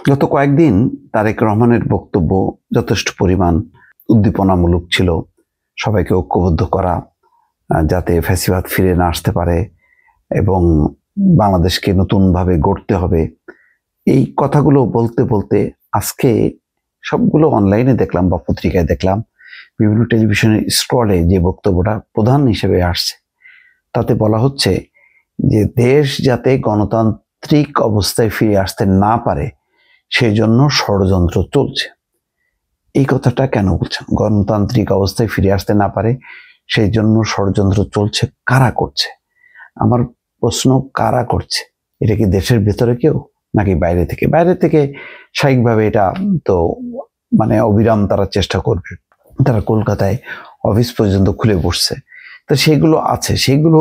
গত কয়েকদিন তারেক রহমানের বক্তব্য যথেষ্ট পরিমাণ উদ্দীপনামূলক ছিল। সবাইকে ঐক্যবদ্ধ করা, যাতে ফ্যাসিবাদ ফিরে না আসতে পারে এবং বাংলাদেশকে নতুনভাবে গড়তে হবে। এই কথাগুলো বলতে বলতে আজকে সবগুলো অনলাইনে দেখলাম বা পত্রিকায় দেখলাম, বিভিন্ন টেলিভিশনের স্ক্রলে যে বক্তব্যটা প্রধান হিসেবে আসছে, তাতে বলা হচ্ছে যে দেশ যাতে গণতান্ত্রিক অবস্থায় ফিরে আসতে না পারে সেই জন্য ষড়যন্ত্র চলছে। এই কথাটা কেন বলছেন? গণতান্ত্রিক অবস্থায় ফিরে আসতে না পারে সেই জন্য ষড়যন্ত্র চলছে, কারা করছে? আমার প্রশ্ন, কারা করছে? এটা কি দেশের ভেতরে কেউ নাকি বাইরে থেকে? বাইরে থেকে স্বাভাবিকভাবে এটা তো অবিরাম তারা চেষ্টা করবে। তারা কলকাতায় অফিস পর্যন্ত খুলে বসছে, তো সেগুলো আছে, সেগুলো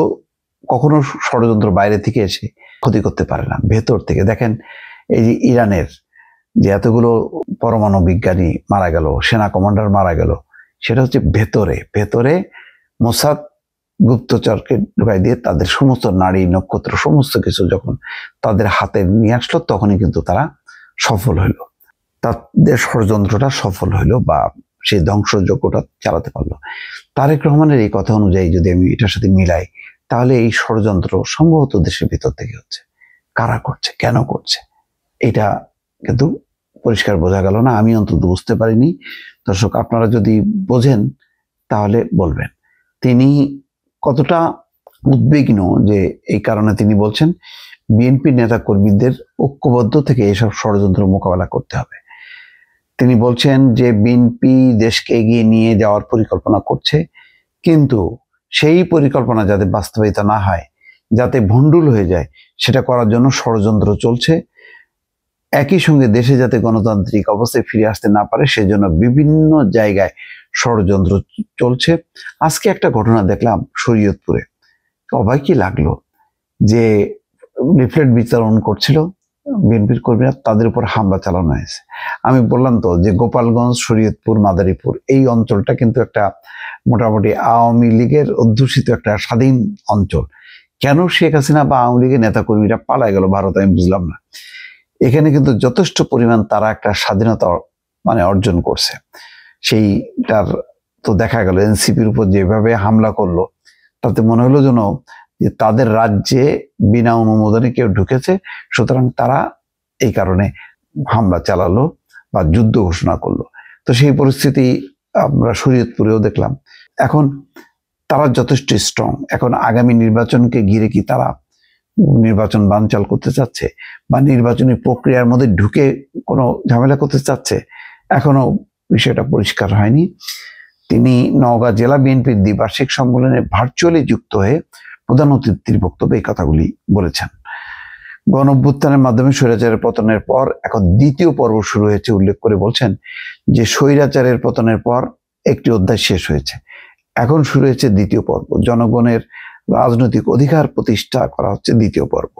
কখনো ষড়যন্ত্র বাইরে থেকে এসে ক্ষতি করতে পারে না। ভেতর থেকে দেখেন, এই যে ইরানের যে এতগুলো পরমাণু বিজ্ঞানী মারা গেল, সেনা কমান্ডার মারা গেল, সেটা হচ্ছে ভেতরে ভেতরে মোসাদ গুপ্তচরকে ঢুকাই দিয়ে তাদের সমস্ত নারী নক্ষত্র সমস্ত কিছু যখন তাদের হাতে নিয়ে আসলো, তখনই কিন্তু তারা সফল হইলো, তাদের ষড়যন্ত্রটা সফল হইলো বা সেই ধ্বংসযজ্ঞটা চালাতে পারলো। তারেক রহমানের এই কথা অনুযায়ী যদি আমি এটার সাথে মিলাই, তাহলে এই ষড়যন্ত্র সম্ভবত দেশের ভিতর থেকে হচ্ছে। কারা করছে, কেন করছে, এটা কিন্তু পরিষ্কার বোঝা গেল না। আমি অন্তত বুঝতে পারিনি। দর্শক, আপনারা যদি বোঝেন তাহলে বলবেন তিনি কতটা উদ্বিগ্ন, যে এই কারণে তিনি বলছেন বিএনপি নেতা কর্মীদের ঐক্যবদ্ধ থেকে এসব ষড়যন্ত্র মোকাবেলা করতে হবে। তিনি বলছেন যে বিএনপি দেশকে এগিয়ে নিয়ে যাওয়ার পরিকল্পনা করছে, কিন্তু সেই পরিকল্পনা যাতে বাস্তবায়িত না হয়, যাতে ভণ্ডুল হয়ে যায়, সেটা করার জন্য ষড়যন্ত্র চলছে। একই সঙ্গে দেশে যাতে গণতান্ত্রিক অবস্থায় ফিরে আসতে না পারে সেজন্য বিভিন্ন জায়গায় ষড়যন্ত্র চলছে। আজকে একটা ঘটনা দেখলাম শরীয়তপুরে, অবাকই লাগলো যে লিফলেট বিতরণ করছিল বিএনপির কর্মীরা, তাদের উপর হামলা চালানো হয়েছে। আমি বললাম তো যে গোপালগঞ্জ, শরীয়তপুর, মাদারীপুর এই অঞ্চলটা কিন্তু একটা মোটামুটি আওয়ামী লীগের অধ্যুষিত একটা স্বাধীন অঞ্চল। কেন শেখ হাসিনা বা আওয়ামী লীগের নেতাকর্মীরা পালায় গেল ভারত, আমি বুঝলাম না। এখানে কিন্তু যথেষ্ট পরিমাণ তারা একটা স্বাধীনতা অর্জন করছে। সেইটার তো দেখা গেল এনসিপির উপর যেভাবে হামলা করলো, তাতে মনে হলো যেন যে তাদের রাজ্যে বিনা অনুমোদনে কেউ ঢুকেছে, সুতরাং তারা এই কারণে হামলা চালালো বা যুদ্ধ ঘোষণা করলো। তো সেই পরিস্থিতি আমরা শরীয়তপুরেও দেখলাম। এখন তারা যথেষ্ট স্ট্রং। এখন আগামী নির্বাচনকে ঘিরে কি তারা নির্বাচন বানচাল করতে চাচ্ছে বা নির্বাচনী প্রক্রিয়ার মধ্যে ঢুকে কোনো ঝামেলা করতে চাচ্ছে, এখনো বিষয়টা পরিষ্কার হয়নি। তিনি নওগাঁ জেলা বিএনপির দ্বিবার্ষিক সম্মেলনে ভার্চুয়ালি যুক্ত হয়ে প্রধান অতিথির বক্তব্যে এই কথাগুলি বলেছেন। গণঅভ্যুত্থানের মাধ্যমে স্বৈরাচারের পতনের পর এখন দ্বিতীয় পর্ব শুরু হয়েছে উল্লেখ করে বলছেন যে স্বৈরাচারের পতনের পর একটি অধ্যায় শেষ হয়েছে, এখন শুরু হয়েছে দ্বিতীয় পর্ব। জনগণের রাজনৈতিক অধিকার প্রতিষ্ঠা করা হচ্ছে দ্বিতীয় পর্ব।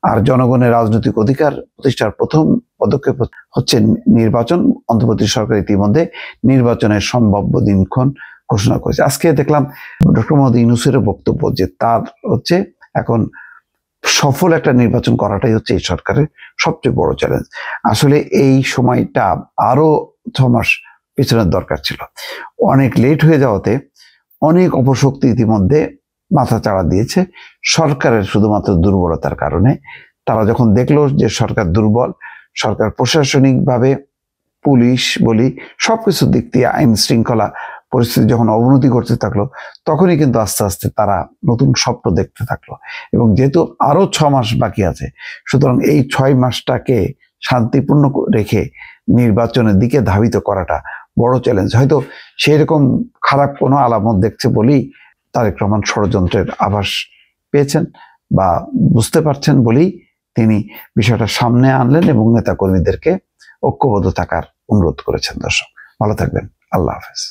আর জনগণের রাজনৈতিক অধিকার প্রতিষ্ঠার প্রথম পদক্ষেপ হচ্ছে নির্বাচন। অন্তর্বর্তী সরকার ইতিমধ্যে নির্বাচনের সম্ভাব্য দিনক্ষণ ঘোষণা করেছে। আজকে দেখলাম ডক্টর মোহাম্মদ ইউনূসের বক্তব্য যে তার হচ্ছে এখন সফল একটা নির্বাচন করাটাই হচ্ছে এই সরকারের সবচেয়ে বড় চ্যালেঞ্জ। আসলে এই সময়টা আরো 6 মাস পেছনের দরকার ছিল। অনেক লেট হয়ে যাওয়াতে অনেক অপশক্তি ইতিমধ্যে মাথা চাড়া দিয়েছে সরকারের শুধুমাত্র দুর্বলতার কারণে। তারা যখন দেখলো যে সরকার দুর্বল, সরকার প্রশাসনিকভাবে, পুলিশ বলি, সবকিছু দিক দিয়ে আইন শৃঙ্খলা পরিস্থিতি যখন অবনতি করতে থাকলো, তখনই কিন্তু আস্তে আস্তে তারা নতুন স্বপ্ন দেখতে থাকলো। এবং যেহেতু আরো 6 মাস বাকি আছে, সুতরাং এই 6 মাসটাকে শান্তিপূর্ণ রেখে নির্বাচনের দিকে ধাবিত করাটা বড় চ্যালেঞ্জ। হয়তো সেই রকম খারাপ কোনো আলামত দেখছে বলেই তারেক রহমান ষড়যন্ত্রের আভাস পেয়েছেন বা বুঝতে পারছেন বলেই তিনি বিষয়টা সামনে আনলেন এবং নেতাকর্মীদেরকে ঐক্যবদ্ধ থাকার অনুরোধ করেছেন। দর্শক, ভালো থাকবেন। আল্লাহ হাফেজ।